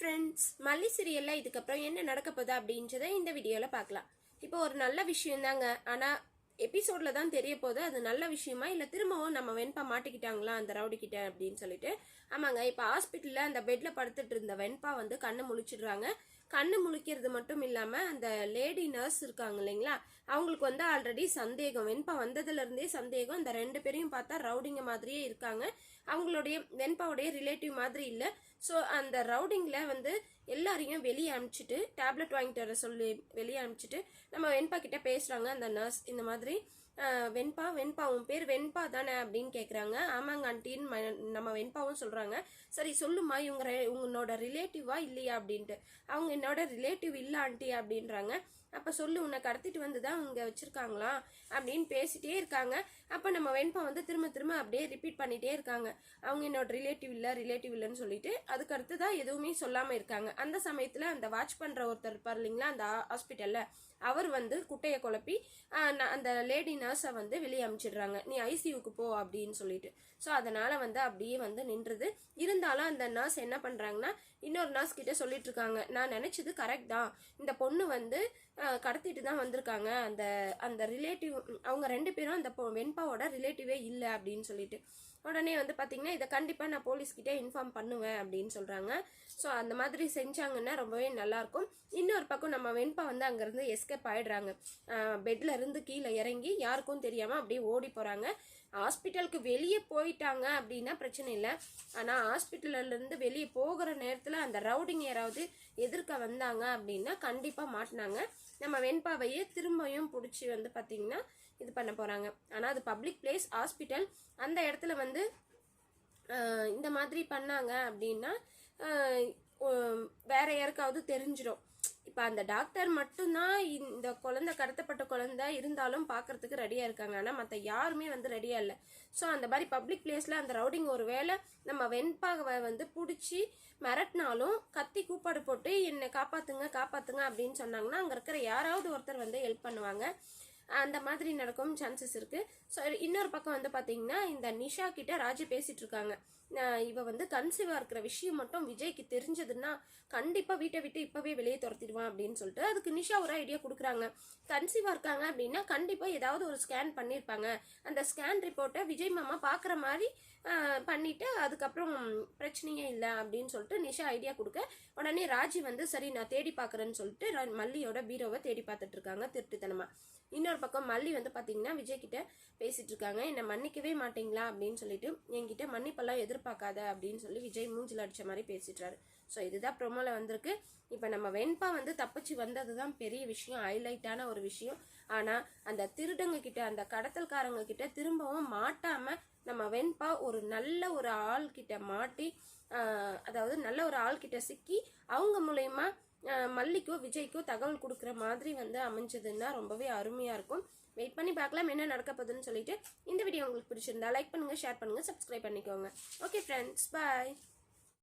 Friends, மல்லி சீரியல்ல இதுக்கப்புறம் என்ன நடக்க போகுது அப்படின்றத இந்த வீடியோவில் பார்க்கலாம். இப்போ ஒரு நல்ல விஷயம் தாங்க, ஆனால் எபிசோட்ல தான் தெரிய போகுது அது நல்ல விஷயமா இல்லை திரும்பவும் நம்ம வெண்பா மாட்டிக்கிட்டாங்களா அந்த ரவுடி கிட்ட அப்படின்னு சொல்லிட்டு. ஆமாங்க, இப்போ ஹாஸ்பிட்டலில் அந்த பெட்ல படுத்துட்டு இருந்த வெண்பா வந்து கண்ணு முழிச்சிடுறாங்க. கண்ணு முழிக்கிறது மட்டும் இல்லாமல் அந்த லேடி நர்ஸ் இருக்காங்க இல்லைங்களா, அவங்களுக்கு வந்து ஆல்ரெடி சந்தேகம், வெண்பா வந்ததுல இருந்தே சந்தேகம். அந்த ரெண்டு பேரையும் பார்த்தா ரவுடிங்க மாதிரியே இருக்காங்க, அவங்களுடைய வெண்பாவுடைய ரிலேட்டிவ் மாதிரி இல்லை. ஸோ அந்த ரவுடிங்ல வந்து எல்லாரையும் வெளியே அனுப்பிச்சிட்டு டேப்லெட் வாங்கிட்டு வர சொல்லி வெளியே அனுப்பிச்சிட்டு நம்ம வெண்பா கிட்ட பேசுறாங்க அந்த நர்ஸ். இந்த மாதிரி வெண்பா வெண்பா உன் பேர் வெண்பா தானே அப்படின்னு கேட்குறாங்க. ஆமாங்க ஆண்டின்னு நம்ம வெண்பாவும் சொல்கிறாங்க. சரி சொல்லுமா, உங்களோட ரிலேட்டிவா இல்லையா அப்படின்ட்டு. அவங்க என்னோட ரிலேட்டிவ் இல்லை ஆண்டி அப்படின்றாங்க. அப்போ சொல்லு, உன்னை கடத்திட்டு வந்து தான் இங்கே வச்சுருக்காங்களா அப்படின்னு பேசிகிட்டே இருக்காங்க. அப்போ நம்ம வெண்பா வந்து திரும்ப திரும்ப அப்படியே ரிப்பீட் பண்ணிகிட்டே இருக்காங்க, அவங்க என்னோட ரிலேட்டிவ் இல்லைன்னு சொல்லிட்டு. அதுக்கடுத்து தான் எதுவுமே சொல்லாமல் இருக்காங்க. அந்த சமயத்தில் அந்த வாட்ச் பண்ணுற ஒருத்தர் இருப்பார் இல்லைங்களா அந்த ஹாஸ்பிட்டலில், அவர் வந்து குட்டையை குழப்பி அந்த லேடி நர்ஸை வந்து வெளியே அனுப்பிச்சிடுறாங்க, நீ ஐசியூக்கு போ அப்படின்னு சொல்லிட்டு. ஸோ அதனால் வந்து அப்படியே வந்து நின்றுது. இருந்தாலும் அந்த நர்ஸ் என்ன பண்ணுறாங்கன்னா இன்னொரு நர்ஸ் கிட்ட சொல்லிட்டு இருக்காங்க, நான் நினச்சது கரெக்ட் தான், இந்த பொண்ணு வந்து கடத்திட்டு தான் வந்திருக்காங்க, அந்த அந்த ரிலேட்டிவ் அவங்க ரெண்டு பேரும் அந்த வெண்பாவோட ரிலேட்டிவே இல்லை அப்படின்னு சொல்லிட்டு. உடனே வந்து பார்த்தீங்கன்னா இதை கண்டிப்பாக நான் போலீஸ்கிட்ட இன்ஃபார்ம் பண்ணுவேன் அப்படின்னு சொல்கிறாங்க. ஸோ அந்த மாதிரி செஞ்சாங்கன்னா ரொம்பவே நல்லாயிருக்கும். இன்னொரு பக்கம் நம்ம வெண்பா வந்து அங்கேருந்து எஸ்கேப் ஆகிடுறாங்க. பெட்டில் இருந்து கீழே இறங்கி யாருக்கும் தெரியாமல் அப்படியே ஓடி போகிறாங்க. ஹாஸ்பிட்டலுக்கு வெளியே போயிட்டாங்க அப்படின்னா பிரச்சனை இல்லை, ஆனால் ஹாஸ்பிட்டல்லேருந்து வெளியே போகிற நேரத்தில் அந்த ரவுடிங் யாராவது எதிர்க்க வந்தாங்க அப்படின்னா கண்டிப்பாக மாட்டினாங்க. நம்ம வெண்பாவையே திரும்பியும் பிடிச்சி வந்து பார்த்திங்கன்னா இது பண்ண போகிறாங்க. ஆனால் அது பப்ளிக் பிளேஸ், ஹாஸ்பிட்டல், அந்த இடத்துல வந்து இந்த மாதிரி பண்ணாங்க அப்படின்னா வேற யாருக்காவது தெரிஞ்சிடும். இப்போ அந்த டாக்டர் மட்டும்தான் இந்த குழந்தை கடத்தப்பட்ட குழந்தை இருந்தாலும் பார்க்கறதுக்கு ரெடியாக இருக்காங்க, ஆனால் மற்ற யாருமே வந்து ரெடியாக இல்லை. ஸோ அந்த மாதிரி பப்ளிக் பிளேஸில் அந்த ரவுடிங் ஒரு வேளை நம்ம வெண்பாவை வந்து பிடிச்சி மிரட்டினாலும் கத்தி கூப்பாடு போட்டு என்னை காப்பாற்றுங்க அப்படின்னு சொன்னாங்கன்னா அங்கே இருக்கிற யாராவது ஒருத்தர் வந்து ஹெல்ப் பண்ணுவாங்க. அந்த மாதிரி நடக்கும் சான்சஸ் இருக்குது. ஸோ இன்னொரு பக்கம் வந்து பார்த்தீங்கன்னா இந்த நிஷா கிட்ட ராஜி பேசிகிட்டு இருக்காங்க, இவ வந்து கன்சீவாக இருக்கிற விஷயம் மட்டும் விஜய்க்கு தெரிஞ்சதுன்னா கண்டிப்பாக வீட்டை விட்டு இப்போவே வெளியே துரத்திடுவான் அப்படின்னு சொல்லிட்டு. அதுக்கு நிஷா ஒரு ஐடியா கொடுக்குறாங்க, கன்சீவாக இருக்காங்க அப்படின்னா கண்டிப்பாக ஏதாவது ஒரு ஸ்கேன் பண்ணியிருப்பாங்க, அந்த ஸ்கேன் ரிப்போர்ட்டை விஜய் மாமா பார்க்குற மாதிரி பண்ணிவிட்டு அதுக்கப்புறம் பிரச்சனையே இல்லை அப்படின்னு சொல்லிட்டு நிஷா ஐடியா கொடுக்க, உடனே ராஜி வந்து சரி நான் தேடி பார்க்குறேன்னு சொல்லிட்டு மல்லியோட பீரோவை தேடி பார்த்துட்டு இருக்காங்க திருட்டுத்தனமாக. இன்னொரு பக்கம் மல்லி வந்து பார்த்தீங்கன்னா விஜய் கிட்ட பேசிட்டு இருக்காங்க, என்னை மன்னிக்கவே மாட்டீங்களா அப்படின்னு சொல்லிட்டு, என்கிட்ட மன்னிப்பெல்லாம் எதிர்பார்க்காத அப்படின்னு சொல்லி விஜய் மூஞ்சில் அடிச்ச மாதிரி பேசிட்டுறாரு. ஸோ இதுதான் ப்ரோமோல வந்திருக்கு. இப்போ நம்ம வெண்பா வந்து தப்பிச்சு வந்தது தான் பெரிய விஷயம், ஹைலைட்டான ஒரு விஷயம். ஆனால் அந்த திருடங்க கிட்ட, அந்த கடத்தல்காரங்க கிட்ட திரும்பவும் மாட்டாம நம்ம வெண்பா ஒரு நல்ல ஒரு ஆள்கிட்ட மாட்டி, அதாவது நல்ல ஒரு ஆள்கிட்ட சிக்கி அவங்க மூலயமா மல்லிக்கோ விஜய்க்கோ தகவல் கொடுக்குற மாதிரி வந்து அமைஞ்சதுன்னா ரொம்பவே அருமையாக இருக்கும். வெயிட் பண்ணி பார்க்கலாம் என்ன நடக்க போகுதுன்னு சொல்லிட்டு. இந்த வீடியோ உங்களுக்கு பிடிச்சிருந்தா லைக் பண்ணுங்கள், ஷேர் பண்ணுங்கள், சப்ஸ்கிரைப் பண்ணிக்கோங்க. ஓகே ஃப்ரெண்ட்ஸ், பாய்.